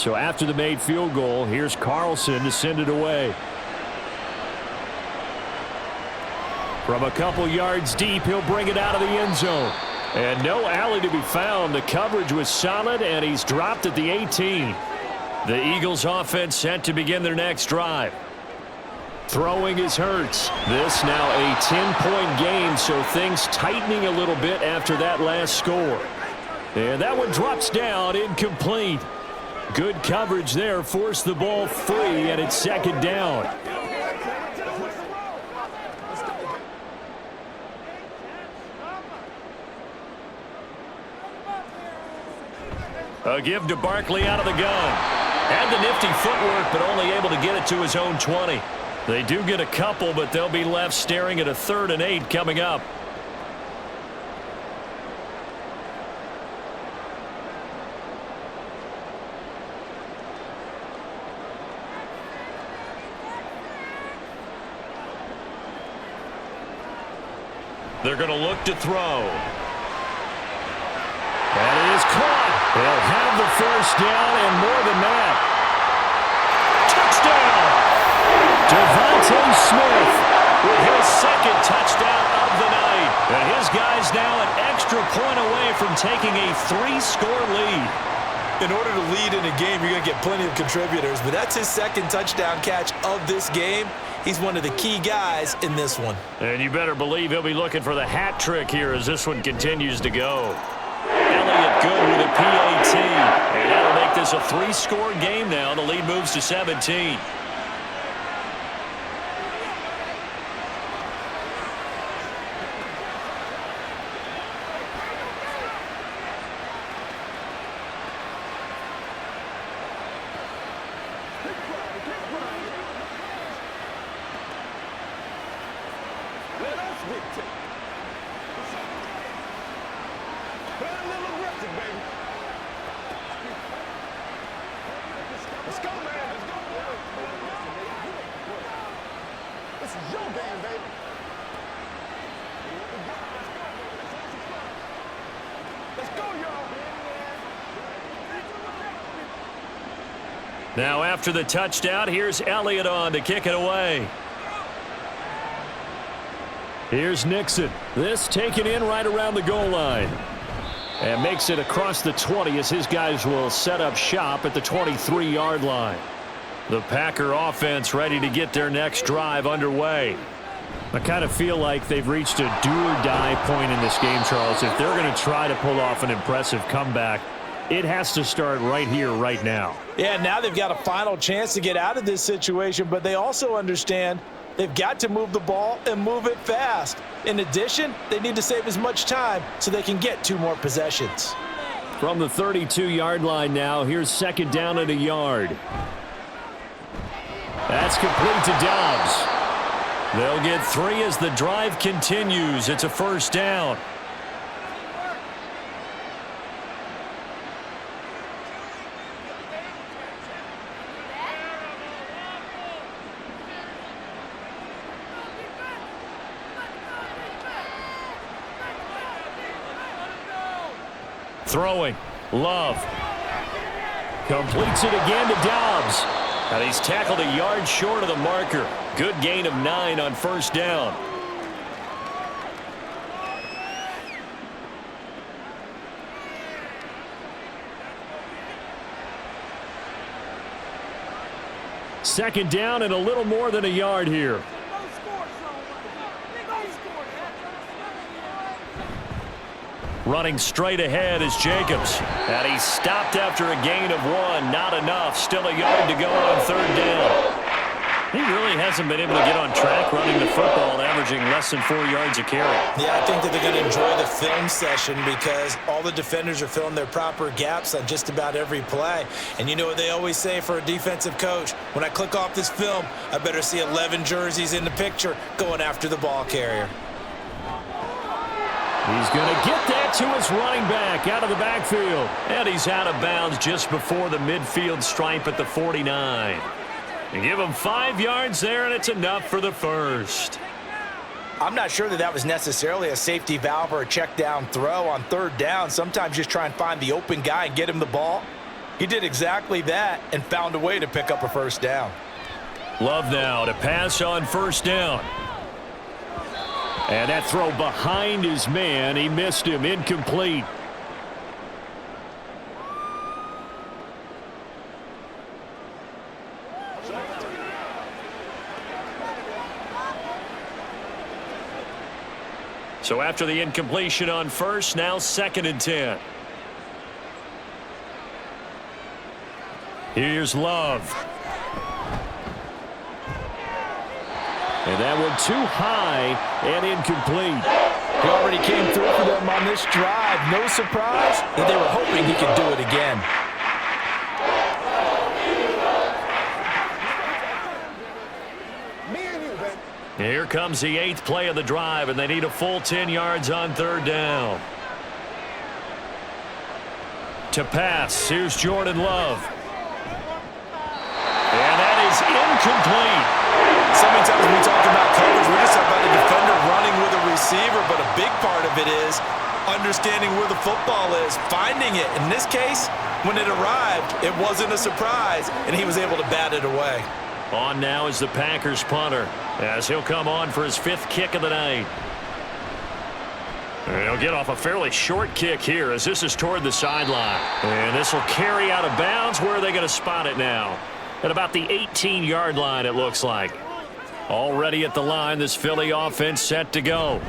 So after the made field goal, here's Carlson to send it away. From a couple yards deep, he'll bring it out of the end zone. And no alley to be found. The coverage was solid, and he's dropped at the 18. The Eagles offense set to begin their next drive. Throwing is Hurts. This now a 10-point game, so things tightening a little bit after that last score. And that one drops down, incomplete. Good coverage there, forced the ball free, and it's second down. A give to Barkley out of the gun. Had the nifty footwork, but only able to get it to his own 20. They do get a couple, but they'll be left staring at a 3rd and 8 coming up. They're going to look to throw. That is caught. They'll have the first down and more than that. Touchdown! Devontae Smith with his second touchdown of the night. And his guys now an extra point away from taking a 3-score lead. In order to lead in a game, you're going to get plenty of contributors, but that's his second touchdown catch of this game. He's one of the key guys in this one. And you better believe he'll be looking for the hat trick here as this one continues to go. Elliott good with a PAT. And that'll make this a 3-score game now. The lead moves to 17. Now after the touchdown, here's Elliott on to kick it away. Here's Nixon. This taken in right around the goal line. And makes it across the 20 as his guys will set up shop at the 23-yard line. The Packer offense ready to get their next drive underway. I kind of feel like they've reached a do-or-die point in this game, Charles. If they're going to try to pull off an impressive comeback, it has to start right here, right now. Yeah, now they've got a final chance to get out of this situation, but they also understand they've got to move the ball and move it fast. In addition, they need to save as much time so they can get 2 more possessions. From the 32-yard line now, here's second down and a yard. That's complete to Dobbs. They'll get 3 as the drive continues. It's a first down. Throwing. Love. Completes it again to Dobbs. And he's tackled a yard short of the marker. Good gain of 9 on first down. Second down and a little more than a yard here. Running straight ahead is Jacobs. And he's stopped after a gain of 1. Not enough. Still a yard to go on third down. He really hasn't been able to get on track running the football, averaging less than 4 yards a carry. Yeah, I think that they're going to enjoy the film session because all the defenders are filling their proper gaps on just about every play. And you know what they always say for a defensive coach? When I click off this film, I better see 11 jerseys in the picture going after the ball carrier. He's going to get that to his running back out of the backfield. And he's out of bounds just before the midfield stripe at the 49. And give him 5 yards there, and it's enough for the first. I'm not sure that was necessarily a safety valve or a check down throw on third down. Sometimes just try and find the open guy and get him the ball. He did exactly that and found a way to pick up a first down. Love now to pass on first down. And that throw behind his man. He missed him. Incomplete. So after the incompletion on first, now 2nd and 10. Here's Love. And that one too high and incomplete. He already came through for them on this drive. No surprise that they were hoping he could do it again. Here comes the 8th play of the drive, and they need a full 10 yards on 3rd down. To pass, here's Jordan Love. And that is incomplete. So many times when we talk about coverage, we're just talking about a defender running with a receiver, but a big part of it is understanding where the football is, finding it. In this case, when it arrived, it wasn't a surprise, and he was able to bat it away. On now is the Packers punter, as he'll come on for his 5th kick of the night. And he'll get off a fairly short kick here as this is toward the sideline. And this will carry out of bounds. Where are they going to spot it now? At about the 18-yard line, it looks like. Already at the line, this Philly offense set to go.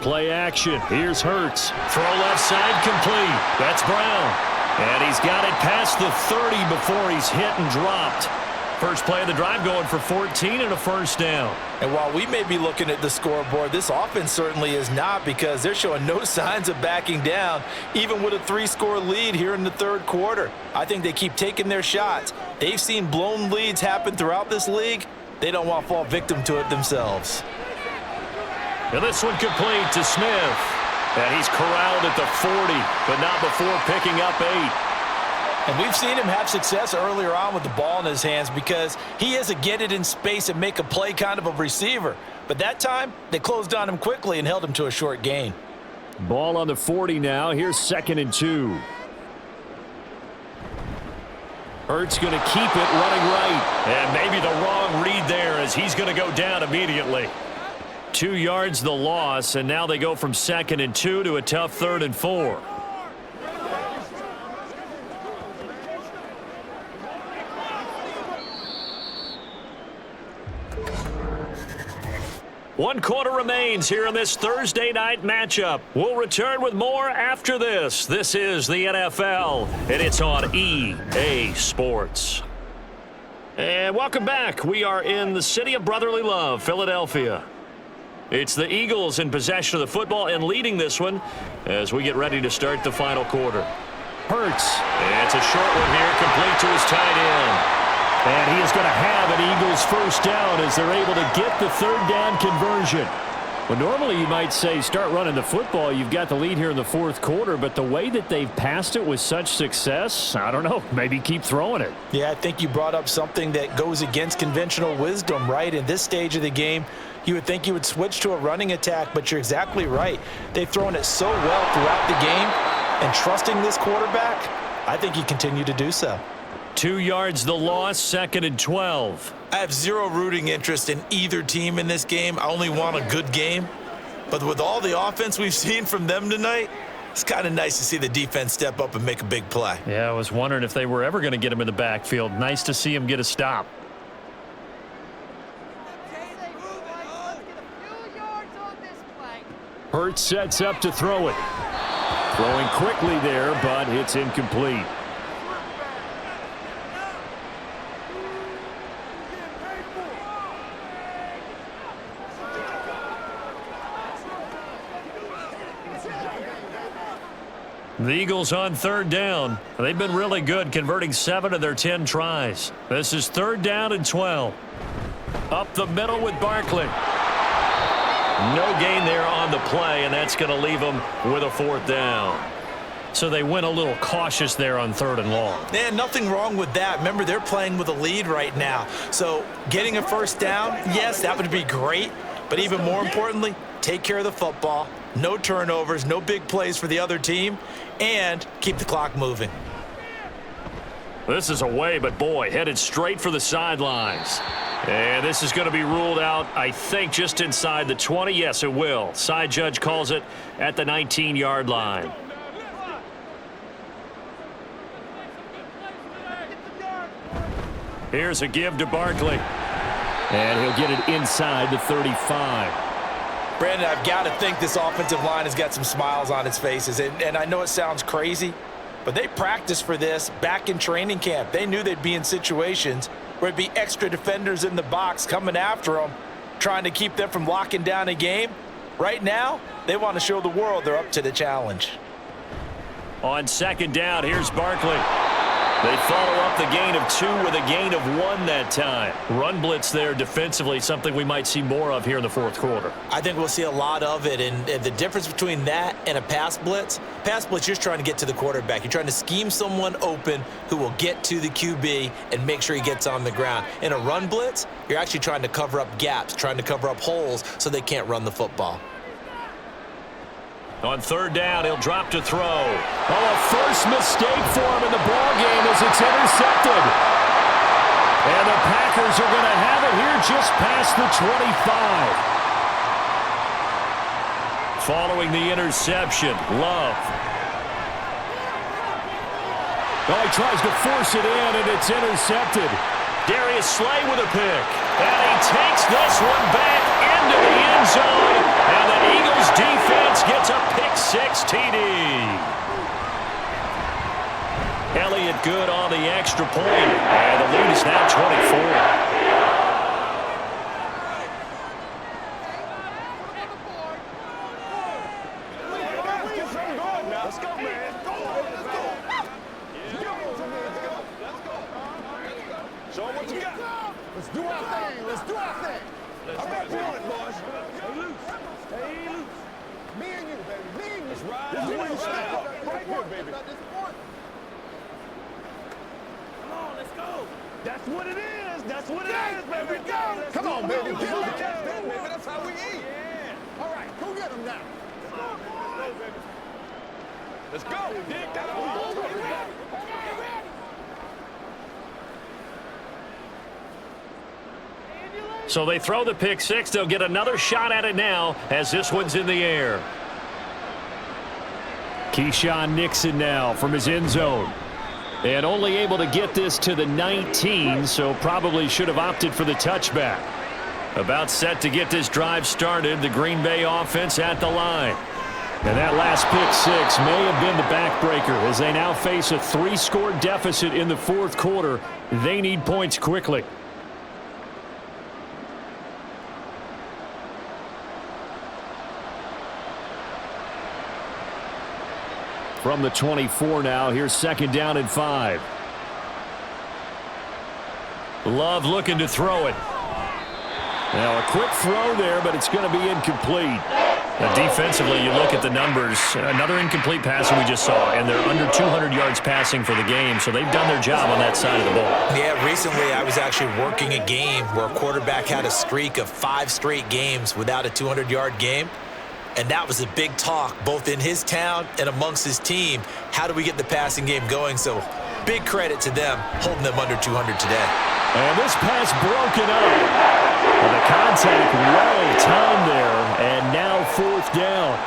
Play action. Here's Hurts. Throw left side complete. That's Brown. And he's got it past the 30 before he's hit and dropped. First play of the drive going for 14 and a first down. And while we may be looking at the scoreboard, this offense certainly is not, because they're showing no signs of backing down, even with a 3-score lead here in the 3rd quarter. I think they keep taking their shots. They've seen blown leads happen throughout this league. They don't want to fall victim to it themselves. And this one complete to Smith. And he's corralled at the 40, but not before picking up 8. And we've seen him have success earlier on with the ball in his hands because he is a get it in space and make a play kind of a receiver. But that time, they closed on him quickly and held him to a short gain. Ball on the 40 now. Here's 2nd and 2. Hurts going to keep it running right. And maybe the wrong read there as he's going to go down immediately. 2 yards the loss, and now they go from 2nd and 2 to a tough 3rd and 4. One quarter remains here in this Thursday night matchup. We'll return with more after this. This is the NFL, and it's on EA Sports. And welcome back. We are in the city of brotherly love, Philadelphia. It's the Eagles in possession of the football and leading this one as we get ready to start the final quarter. Hurts. It's a short one here, complete to his tight end. And he is going to have an Eagles first down as they're able to get the 3rd down conversion. Well, normally you might say start running the football. You've got the lead here in the 4th quarter, but the way that they've passed it with such success, I don't know, maybe keep throwing it. Yeah, I think you brought up something that goes against conventional wisdom, right? In this stage of the game, you would think you would switch to a running attack, but you're exactly right. They've thrown it so well throughout the game, and trusting this quarterback, I think you continue to do so. 2 yards the loss, 2nd and 12. I have zero rooting interest in either team in this game. I only want a good game. But with all the offense we've seen from them tonight, it's kind of nice to see the defense step up and make a big play. Yeah, I was wondering if they were ever going to get him in the backfield. Nice to see him get a stop. Hurts sets up to throw it. Throwing quickly there, but it's incomplete. The Eagles on 3rd down. They've been really good, converting 7 of their 10 tries. This is 3rd down and 12. Up the middle with Barkley. No gain there on the play, and that's going to leave them with a 4th down. So they went a little cautious there on 3rd and long. And nothing wrong with that. Remember, they're playing with a lead right now. So getting a first down, yes, that would be great. But even more importantly, take care of the football. No turnovers, no big plays for the other team, and keep the clock moving. This is away, but boy, headed straight for the sidelines. And this is going to be ruled out, I think, just inside the 20. Yes, it will. Side judge calls it at the 19-yard line. Here's a give to Barkley. And he'll get it inside the 35. Brandon, I've got to think this offensive line has got some smiles on its faces. And I know it sounds crazy, but they practiced for this back in training camp. They knew they'd be in situations where it'd be extra defenders in the box coming after them, trying to keep them from locking down a game. Right now, they want to show the world they're up to the challenge. On second down, here's Barkley. They follow up the gain of 2 with a gain of 1 that time. Run blitz there defensively, something we might see more of here in the fourth quarter. I think we'll see a lot of it, and the difference between that and a pass blitz, you're just trying to get to the quarterback. You're trying to scheme someone open who will get to the QB and make sure he gets on the ground. In a run blitz, you're actually trying to cover up gaps, trying to cover up holes so they can't run the football. On third down, he'll drop to throw. Oh, a first mistake for him in the ballgame as it's intercepted. And the Packers are going to have it here just past the 25. Following the interception, Love. Oh, he tries to force it in, and it's intercepted. Darius Slay with a pick. And he takes this one back into the end zone. And the Eagles defense gets a pick-6 TD. Elliott good on the extra point. And the lead is now 24. Let's do our thing. Let's do our thing. I'm not doing it, boys. Stay loose. Stay loose. Me and you, baby. Me and you. Let's ride. This is where you step up. Right here, baby. Come on, let's go. That's what it is. That's what it is, baby. Go. Come on, baby. Get on the catch that, baby. That's how we eat. Yeah. All right, go get him now. Let's go. Dig that hole. Get ready. So they throw the pick-6. They'll get another shot at it now as this one's in the air. Keyshawn Nixon now from his end zone. And only able to get this to the 19, so probably should have opted for the touchback. About set to get this drive started, the Green Bay offense at the line. And that last pick-6 may have been the backbreaker as they now face a 3-score deficit in the fourth quarter. They need points quickly. From the 24 now, here's second down and 5. Love looking to throw it. Now a quick throw there, but it's going to be incomplete. Now defensively, you look at the numbers. Another incomplete pass that we just saw, and they're under 200 yards passing for the game, so they've done their job on that side of the ball. Yeah, recently I was actually working a game where a quarterback had a streak of 5 straight games without a 200-yard game. And that was a big talk, both in his town and amongst his team. How do we get the passing game going? So big credit to them, holding them under 200 today. And this pass broken up. And the contact well timed there, and now fourth down.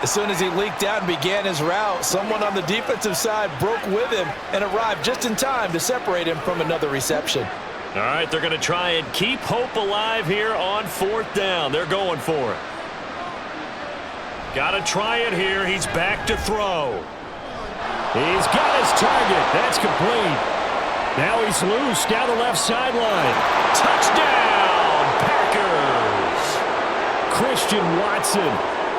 As soon as he leaked out and began his route, someone on the defensive side broke with him and arrived just in time to separate him from another reception. All right, they're going to try and keep hope alive here on fourth down. They're going for it. Got to try it here. He's back to throw. He's got his target. That's complete. Now he's loose down the left sideline. Touchdown, Packers. Christian Watson,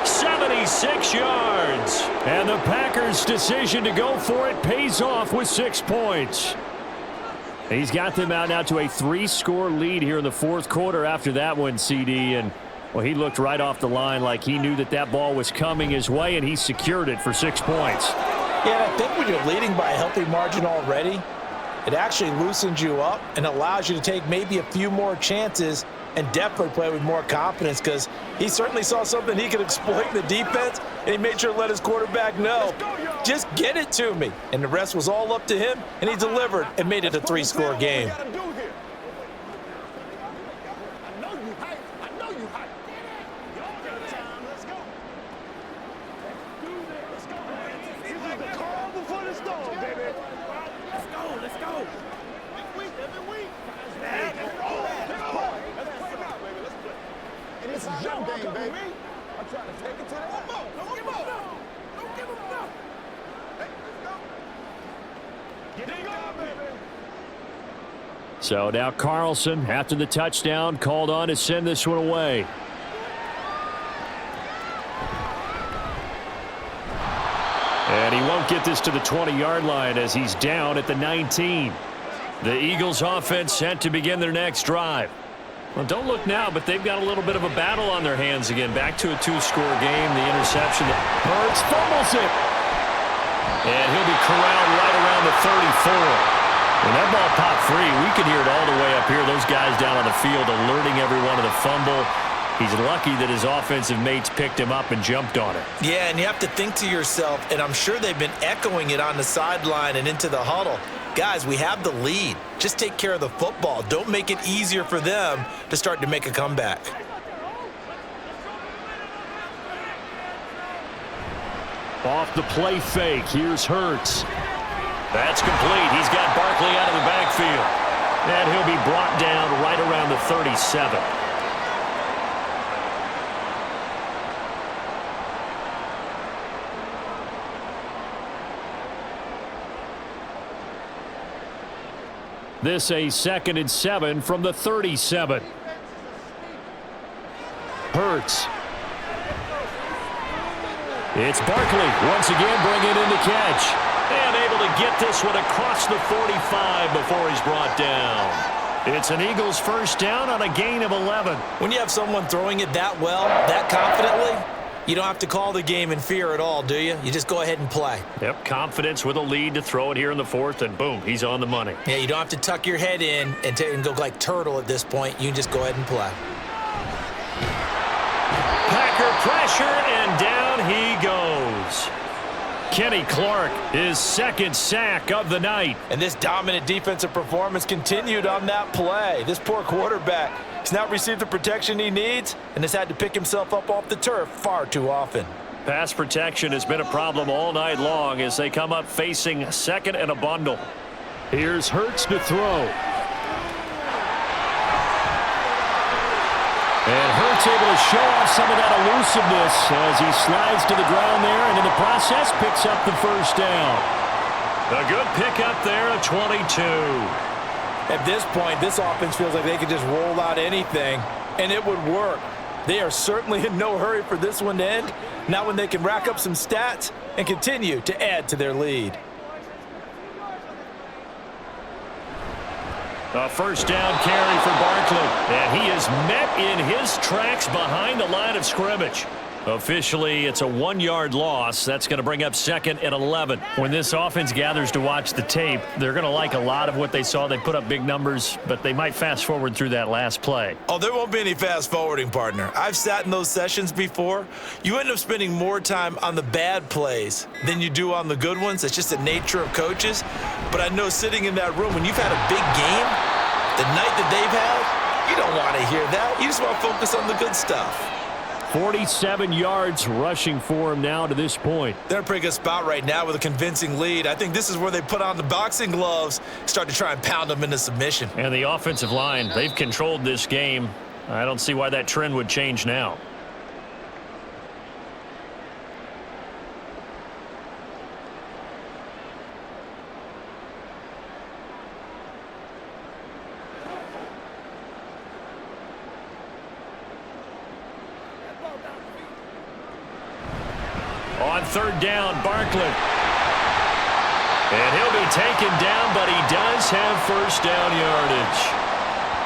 76 yards. And the Packers' decision to go for it pays off with 6 points. He's got them out now to a 3-score lead here in the fourth quarter after that one, CD. And well, he looked right off the line like he knew that that ball was coming his way, and he secured it for 6 points. Yeah, I think when you're leading by a healthy margin already, it actually loosens you up and allows you to take maybe a few more chances and definitely play with more confidence because he certainly saw something he could exploit in the defense, and he made sure to let his quarterback know, just get it to me. And the rest was all up to him, and he delivered and made it a 3-score game. So now Carlson, after the touchdown, called on to send this one away. And he won't get this to the 20-yard line as he's down at the 19. The Eagles offense set to begin their next drive. Well, don't look now, but they've got a little bit of a battle on their hands again. Back to a 2-score game. The interception. Hurts fumbles it. And he'll be corralled right around the 34. When that ball popped free, we could hear it all the way up here. Those guys down on the field alerting everyone of the fumble. He's lucky that his offensive mates picked him up and jumped on it. Yeah, and you have to think to yourself, and I'm sure they've been echoing it on the sideline and into the huddle. Guys, we have the lead. Just take care of the football. Don't make it easier for them to start to make a comeback. Off the play fake, here's Hurts. That's complete. He's got Barkley out of the backfield. And he'll be brought down right around the 37. This a 2nd and 7 from the 37. Hurts. It's Barkley once again bringing in the catch. And able to get this one across the 45 before he's brought down. It's an Eagles first down on a gain of 11. When you have someone throwing it that well, that confidently, you don't have to call the game in fear at all, do you? You just go ahead and play. Yep, confidence with a lead to throw it here in the 4th, and boom, he's on the money. Yeah, you don't have to tuck your head in and go like turtle at this point. You can just go ahead and play. Packer pressure, and down he goes. Kenny Clark, his 2nd sack of the night. And this dominant defensive performance continued on that play. This poor quarterback has not received the protection he needs and has had to pick himself up off the turf far too often. Pass protection has been a problem all night long as they come up facing 2nd and a bundle. Here's Hurts to throw. And Hurts able to show off some of that elusiveness as he slides to the ground there, and in the process picks up the first down. A good pickup there, a 22. At this point, this offense feels like they could just roll out anything, and it would work. They are certainly in no hurry for this one to end, not when they can rack up some stats and continue to add to their lead. A first down carry for Barkley, and he is met in his tracks behind the line of scrimmage. Officially, it's a 1-yard loss. That's going to bring up 2nd and 11. When this offense gathers to watch the tape, they're going to like a lot of what they saw. They put up big numbers, but they might fast forward through that last play. Oh, there won't be any fast forwarding, partner. I've sat in those sessions before. You end up spending more time on the bad plays than you do on the good ones. It's just the nature of coaches. But I know sitting in that room, when you've had a big game, the night that they've had, you don't want to hear that. You just want to focus on the good stuff. 47 yards rushing for him now to this point. They're in a pretty good spot right now with a convincing lead. I think this is where they put on the boxing gloves, start to try and pound them into submission. And the offensive line, they've controlled this game. I don't see why that trend would change now. On 3rd down, Barkley. And he'll be taken down, but he does have first down yardage.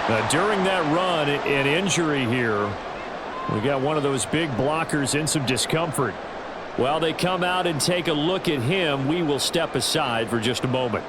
Now, during that run, an injury here. We got one of those big blockers in some discomfort. While they come out and take a look at him, we will step aside for just a moment.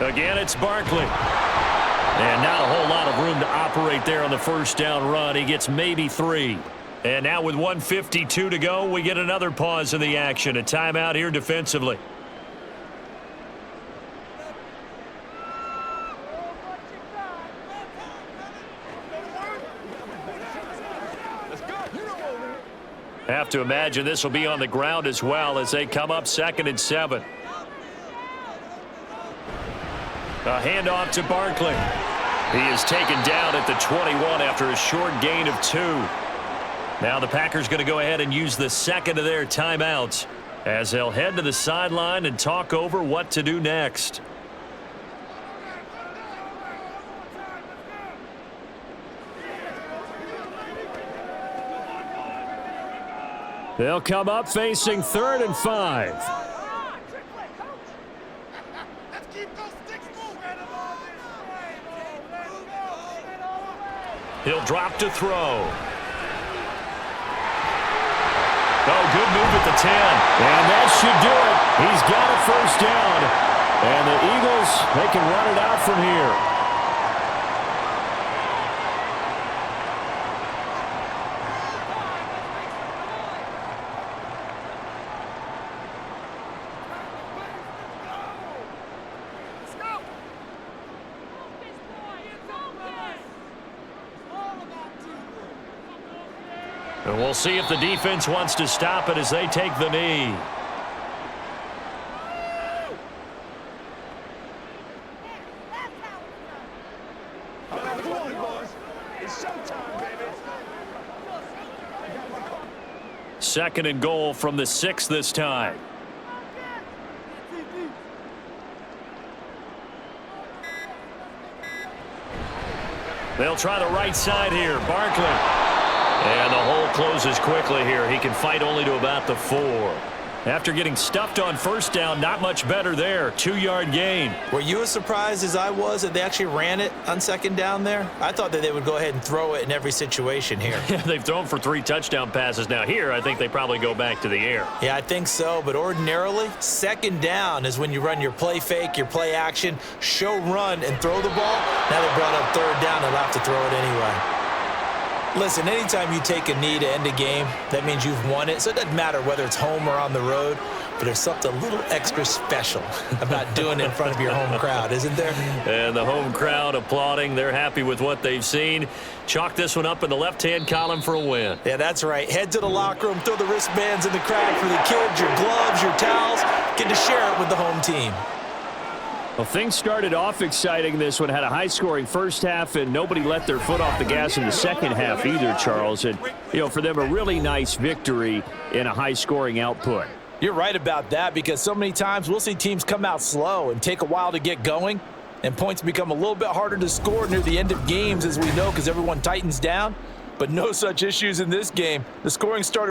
Again, it's Barkley. And not a whole lot of room to operate there on the first down run. He gets maybe 3. And now with 1:52 to go, we get another pause in the action. A timeout here defensively. Have to imagine this will be on the ground as well as they come up 2nd and 7. A handoff to Barkley. He is taken down at the 21 after a short gain of 2. Now the Packers going to go ahead and use the second of their timeouts as they'll head to the sideline and talk over what to do next. They'll come up facing 3rd and 5. He'll drop to throw. Oh, good move at the 10. And that should do it. He's got a first down. And the Eagles, they can run it out from here. And we'll see if the defense wants to stop it as they take the knee. Second and goal from the 6 this time. They'll try the right side here. Barkley. And the hole closes quickly here. He can fight only to about the 4. After getting stuffed on first down, not much better there. 2-yard gain. Were you as surprised as I was that they actually ran it on second down there? I thought that they would go ahead and throw it in every situation here. They've thrown for 3 touchdown passes. Now here, I think they probably go back to the air. Yeah, I think so. But ordinarily, second down is when you run your play fake, your play action, show run, and throw the ball. Now they brought up 3rd down. They'll have to throw it anyway. Listen, anytime you take a knee to end a game, that means you've won it. So it doesn't matter whether it's home or on the road, but there's something a little extra special about doing it in front of your home crowd, isn't there? And the home crowd applauding. They're happy with what they've seen. Chalk this one up in the left-hand column for a win. Yeah, that's right. Head to the locker room, throw the wristbands in the crowd for the kids, your gloves, your towels. Get to share it with the home team. Well, things started off exciting. This one had a high-scoring first half, and nobody let their foot off the gas in the second half either, Charles. And, for them, a really nice victory in a high-scoring output. You're right about that because so many times we'll see teams come out slow and take a while to get going, and points become a little bit harder to score near the end of games, as we know, because everyone tightens down. But no such issues in this game. The scoring started